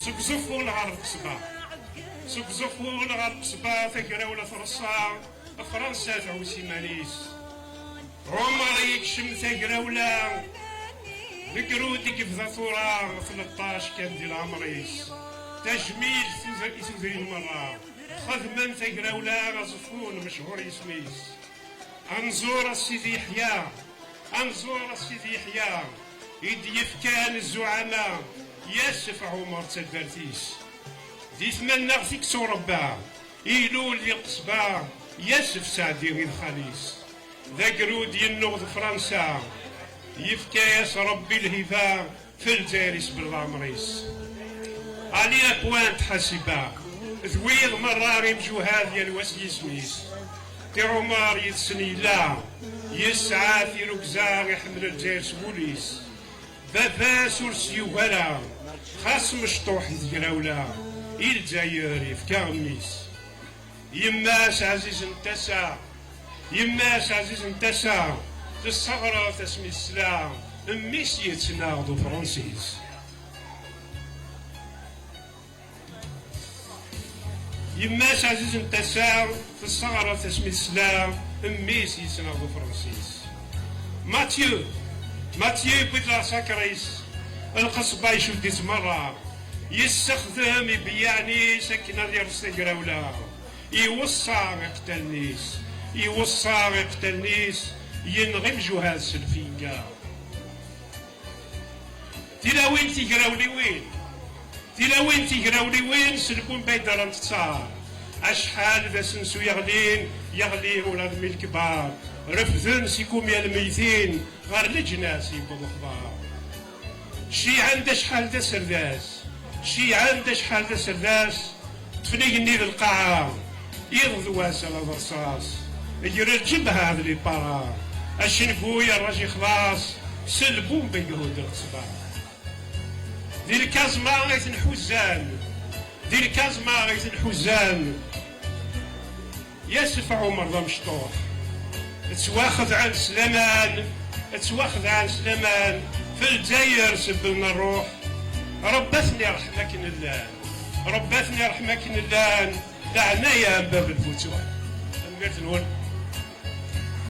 سكزفون غرق صبا سكزفون غرق صبا تقراولة فرصة فرنسا تعوسي ماليس عمر يكشم تقراولة ذكرودك في ثورة 13 كان ديال عمريس تجميل تزري المرة خدمة تقراولة غزفون مشهور يسميس انزور السيدي يحيى انزور السيدي يحيى يديف كان الزعماء ياسف عمر تدرتيس دي ثمنا فيك سوربا يلول ديال القصبة ياسف سعدي غير خاليس ذاك رود ينوض فرنسا يفكاس ربي الهفا في الجارس بالغامريس عليا بوانت حاسبة ذويض مرة غيمجو هذه الوسي سميس تي عمر يتسني لا يسعى في ركزار يحمل الجارس بوليس بابا سورسيو ولا خاص مشطوح يتقراولا الجاير يفكا غميس يماس عزيز انتسا يماس عزيز انتسا الصغرى تسمي السلام اميس يتناغضو فرنسيس يماس عزيز انتسا في الصغرى تسمي السلام اميس يتناغضو فرنسيس ماتيو بيتلا ساكريس القصبة يشد مرة يستخدم يبيعني سكنة ديال السكراولا يوصى يقتلنيس يوصى يقتلنيس ينغم جهاز السلفية تلاوين تيقراولي وين تلاوين تيقراولي وين سلبون بيدر انتصار اشحال ذا سنسو يغلين ولاد مي الكبار رفذن سيكم يا الميتين غير لجناس يبغوا اخبار شي عنده شحال دا سرداس شي عنده شحال دا سرداس تفنيقني للقاعة يرض واسع الرصاص يجري الجبهة هذا اللي بارا الشنفو يا الراجي خلاص سلبون بيهود القصبة دي الكازما غيث الحزان دي الكازما غيث الحزان ياسف عمر ذا مشطوح تواخذ عن سلمان تواخذ عن سلمان في الجزائر سبلنا الروح ربتني رحمك الله ربتني رحمك الله دعنا يا باب الفتوح.